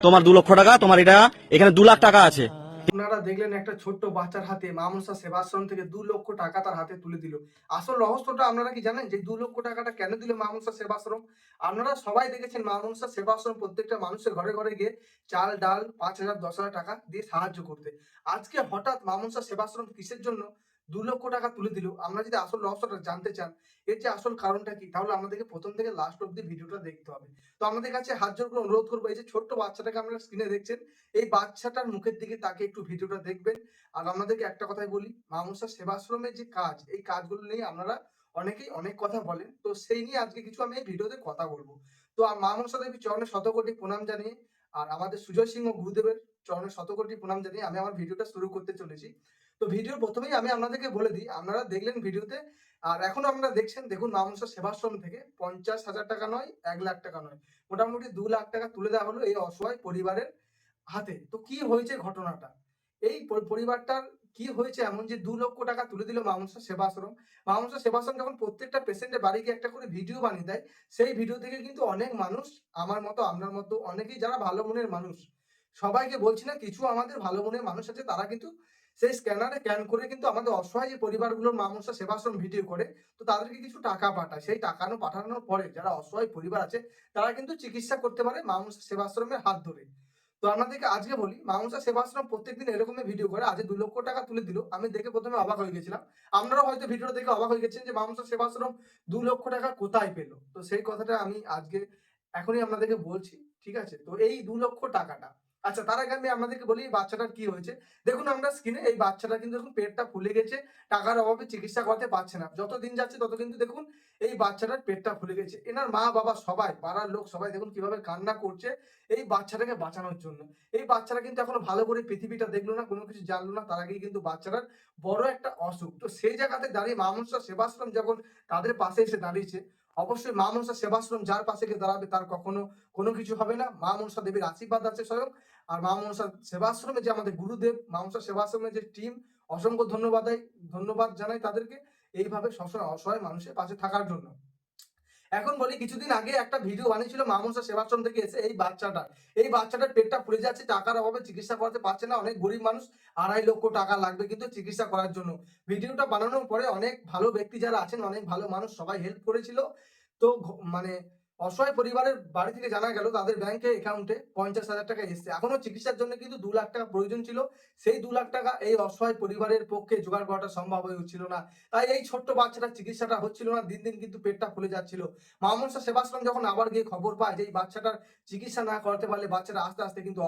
তোমার 2 লক্ষ টাকা, তোমার এটা এখানে 2 লাখ টাকা আছে। আপনারা দেখলেন একটা ছোট্ট বাচ্চার হাতে মা মনসা সেবাশ্রম থেকে 2 লক্ষ টাকা তার হাতে তুলে দিল। আসল রহস্যটা আপনারা কি জানেন যে 2 লক্ষ টাকাটা কেন দিল মা মনসা সেবাশ্রম? আপনারা সবাই দেখেছেন মা মনসা সেবাশ্রম প্রত্যেকটা মানুষের ঘরে ঘরে গিয়ে চাল ডাল 5,000 10,000 টাকা দিয়ে সাহায্য করতে। আজকে হঠাৎ মা মনসা সেবাশ্রম কিসের জন্য 2 লক্ষ টাকা তুলে দিল? আমরা যদি আসল রহস্যটা জানতে চান, এর যে আসল কারণটা কি, তাহলে আমাদেরকে প্রথম থেকে লাস্ট অব্দি ভিডিওটা দেখতে হবে। তো আমাদের কাছে হাত জোড় করে অনুরোধ করবো, এই যে ছোট্ট বাচ্চাটাকে আপনারা স্ক্রিনে দেখছেন, এই বাচ্চাটার মুখের দিকে তাকিয়ে একটু ভিডিওটা দেখবেন। আর আপনাদেরকে একটা কথাই বলি, মা মনসা সেবাশ্রমের যে কাজ, এই কাজগুলো নিয়ে আপনারা অনেকেই অনেক কথা বলেন। তো সেই নিয়ে আজকে কিছু আমি এই ভিডিওতে কথা বলবো। তো মা মনসা দেবীর চরণে শতকোটি প্রণাম জানিয়ে, আর আমাদের সুজয় সিংহ গুরুদেবের চরণে শতকোটি প্রণাম জানিয়ে আমি আমার ভিডিওটা শুরু করতে চলেছি। তো ভিডিওর প্রথমেই আমি আপনাদেরকে বলে দিই, আপনারা দেখলেন ভিডিওতে, আর এখনো আপনারা দেখছেন, দেখুন মা মনসা সেবাশ্রম থেকে 50,000 টাকা নয়, 1 লাখ টাকা নয়, মোটামুটি 2 লাখ টাকা তুলে দেওয়া হলো এই অসহায় পরিবারের হাতে। তো কি হয়েছে ঘটনাটা? এই পরিবারটার কি হয়েছে এমন যে 2 লক্ষ টাকা তুলে দিল মা মনসা সেবাশ্রম? মা মনসা সেবাশ্রম যখন প্রত্যেকটা পেশেন্টের বাড়ি গিয়ে একটা করে ভিডিও বানিয়ে দেয়, সেই ভিডিও থেকে কিন্তু অনেক মানুষ, আমার মতো আপনার মতো অনেকেই যারা ভালো মনের মানুষ, সবাইকে বলছি না, কিছু আমাদের ভালো মনের মানুষ আছে, তারা কিন্তু সেই স্ক্যানারে স্ক্যান করে কিন্তু আমাদের অসহায় যে পরিবারগুলোর মা মনসা সেবাশ্রম ভিডিও করে, তো তাদেরকে কিছু টাকা পাঠায়। সেই পাঠানোর পরে যারা অসহায় পরিবার আছে, তারা কিন্তু চিকিৎসা করতে পারে মা মনসা সেবাশ্রমের হাত ধরে। তো আপনাদেরকে আজকে বলি, মা মনসা সেবাশ্রম প্রত্যেকদিন এরকমই ভিডিও করে। আজ 2 লক্ষ টাকা তুলে দিল, আমি দেখে প্রথমে অবাক হয়ে গেছিলাম। আপনারাও হয়তো ভিডিওটা দেখে অবাক হয়ে গেছেন যে মা মনসা সেবাশ্রম 2 লক্ষ টাকা কোথায় পেল। তো সেই কথাটা আমি আজকে এখনই আপনাদেরকে বলছি, ঠিক আছে? তো এই 2 লক্ষ টাকাটা, আচ্ছা তার আগে আমি আপনাদেরকে বলি এই বাচ্চাটার কি হয়েছে। দেখুন আমরা স্ক্রিনে, এই বাচ্চাটা কিন্তু দেখুন পেটটা ফুলে গেছে, টাকার অভাবে চিকিৎসা করাতে পারছে না। যত দিন যাচ্ছে তত কিন্তু দেখুন এই বাচ্চাটার পেটটা ফুলে গেছে। এনার মা বাবা সবাই, পাড়ার লোক সবাই দেখুন কিভাবে কান্না করছে এই বাচ্চাটাকে বাঁচানোর জন্য। এই বাচ্চারা কিন্তু এখনো ভালো করে পৃথিবীটা দেখলো না, কোনো কিছু জানলো না, তার আগেই কিন্তু বাচ্চাটার বড় একটা অসুখ। তো সেই জায়গাতে দাঁড়িয়ে মা মনসা সেবাশ্রম যখন তাদের পাশে এসে দাঁড়িয়েছে, অবশ্যই মা মনসা সেবাশ্রম যার পাশে গিয়ে দাঁড়াবে তার কখনো কোনো কিছু হবে না। মা মনসা দেবীর আশীর্বাদ আছে স্বয়ং। আর মা মনসা সেবাশ্রমে যে আমাদের গুরুদেব, মা মনসা সেবাশ্রমের যে টিম, অসংখ্য ধন্যবাদ জানাই তাদেরকে এইভাবে সবসময় অসহায় মানুষের পাশে থাকার জন্য। এখন বলি, কিছুদিন আগে একটা ভিডিও বানিয়েছিল মা মনসা সেবাশ্রম থেকে এসে এই বাচ্চাটার পেটটা ফুলে যাচ্ছে, টাকার অভাবে চিকিৎসা করাতে পারছে না, অনেক গরিব মানুষ, 2.5 লক্ষ টাকা লাগবে কিন্তু চিকিৎসা করার জন্য। ভিডিওটা বানানোর পরে অনেক ভালো ব্যক্তি যারা আছেন, অনেক ভালো মানুষ সবাই হেল্প করেছিল। তো মানে অসহায় পরিবারের বাড়ি থেকে জানা গেল তাদের ব্যাংকে অ্যাকাউন্টে 50,000 টাকা এসছে। এখনো চিকিৎসার জন্য কিন্তু 2 লাখ টাকা প্রয়োজন ছিল। সেই 2 লাখ টাকা এই অসহায় পরিবারের পক্ষে জোগাড় করাটা সম্ভব হয়ে উঠছিল না। তাই এই ছোট্ট বাচ্চাটার চিকিৎসাটা হচ্ছিল না, দিন দিন কিন্তু পেটটা ফুলে যাচ্ছিল। মা মনসা সেবাশ্রম যখন আবার গিয়ে খবর পায় যে এই বাচ্চাটার চিকিৎসা না করাতে পারলে বাচ্চাটা আস্তে আস্তে কিন্তু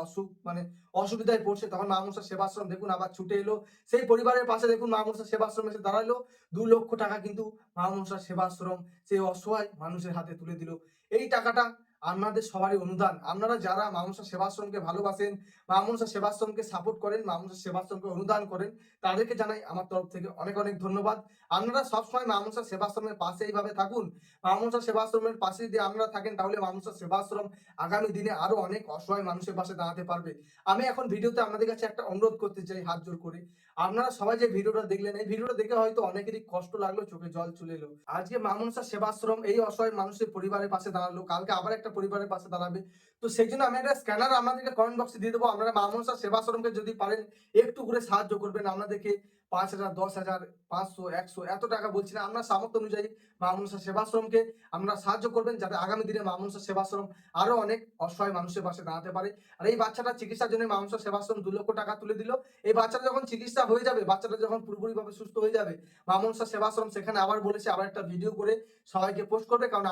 অসুবিধায় পড়ছে, তখন মা মনসা সেবাশ্রম দেখুন আবার ছুটে এলো সেই পরিবারের পাশে। দেখুন মা মনসা সেবাশ্রম এসে দাঁড়ালো, 2 লক্ষ টাকা কিন্তু মা মনসা সেবাশ্রম সেই অসহায় মানুষের হাতে তুলে দিল। এই টাকাটা আপনাদের সবারই অনুদান। আপনারা যারা মা মনসা সেবাশ্রমকে ভালোবাসেন, মা মনসা সেবাশ্রমকে সাপোর্ট করেন, মা মনসা সেবাশ্রমকে অনুদান করেন, তাদেরকে জানাই আমার তরফ থেকে অনেক অনেক ধন্যবাদ। আপনারা সবসময় মা মনসা সেবাশ্রমের পাশে এইভাবে থাকুন। মা মনসা সেবাশ্রমের পাশে যদি আপনারা থাকেন, তাহলে মা মনসা সেবাশ্রম আগামী দিনে আরো অনেক অসহায় মানুষের পাশে দাঁড়াতে পারবে। আমি এখন ভিডিওতে আপনাদের কাছে একটা অনুরোধ করতে চাই হাত জোর করে। আপনারা সবাই যে ভিডিওটা দেখলেন, এই ভিডিওটা দেখে হয়তো অনেকেরই কষ্ট লাগলো, চোখে জল চলে এলো। আজকে মা মনসা সেবাশ্রম এই অসহায় মানুষের পরিবারের পাশে দাঁড়ালো, কালকে আবার একটা পরিবারের পাশে দাঁড়াবে। তো সেই জন্য আমি একটা স্ক্যানার আপনাদেরকে কমেন্ট বক্সে দিয়ে দেবো। আপনারা মা মনসা সেবাশ্রমকে যদি পারেন একটু করে সাহায্য করবেন। আপনাদেরকে 5,000, 10,000, 500, 100 এত টাকা বলছি না, আপনার সামর্থ্য অনুযায়ী মা মনসা সেবাশ্রমকে আপনারা সাহায্য করবেন, যাতে আগামী দিনে মা মনসা সেবাশ্রম আরো অনেক অসহায় মানুষের পাশে দাঁড়াতে পারে। আর এই বাচ্চাটার চিকিৎসার জন্য মা মনসা সেবাশ্রম 2 লক্ষ টাকা তুলে দিল। এই বাচ্চাটা যখন চিকিৎসা হয়ে যাবে, বাচ্চাটা যখন পুরোপুরিভাবে সুস্থ হয়ে যাবে, মা মনসা সেবাশ্রম সেখানে আবার বলেছে আবার একটা ভিডিও করে সবাইকে পোস্ট করবে, কারণ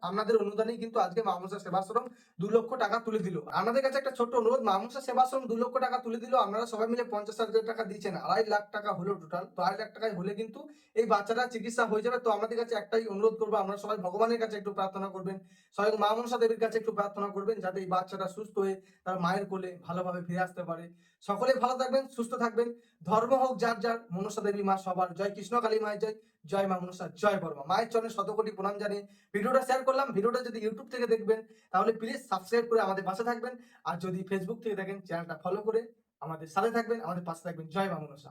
আপনাদের অনুদানেই কিন্তু আজকে মা মনসা সেবাশ্রম 2 লক্ষ টাকা তুলে দিল। আপনাদের কাছে একটা ছোট্ট অনুরোধ, মা মনসা সেবাশ্রম 2 লক্ষ টাকা তুলে দিল, আপনারা সবাই মিলে 50,000 টাকা দিয়েছেন, 2.5 লাখ টাকা হলো টোটাল। তো 2.5 লাখ টাকায় হলে কিন্তু এই বাচ্চাটা চিকিৎসা হয়ে যাবে। তো আমাদের কাছে একটাই অনুরোধ করবো, আপনারা সবাই ভগবানের কাছে একটু প্রার্থনা করবেন, স্বয়ং মা মনসা দেবীর কাছে একটু প্রার্থনা করবেন, যাতে এই বাচ্চাটা সুস্থ হয়ে তার মায়ের কোলে ভালোভাবে ফিরে আসতে পারে। সকলে ভালো থাকবেন, সুস্থ থাকবেন। ধর্ম হোক যার যার, মনসা দেবী মা সবার। জয় কৃষ্ণ কালী মায়ের জয়, জয় মা মনসা, জয় বর্মা। মায়ের চরণে শতকোটি প্রণাম জানিয়ে ভিডিওটা শেয়ার করলাম। ভিডিওটা যদি ইউটিউব থেকে দেখবেন, তাহলে প্লিজ সাবস্ক্রাইব করে আমাদের পাশে থাকবেন। আর যদি ফেসবুক থেকে দেখেন, চ্যানেলটা ফলো করে আমাদের সাথে থাকবেন, আমাদের পাশে থাকবেন। জয় মা মনসা।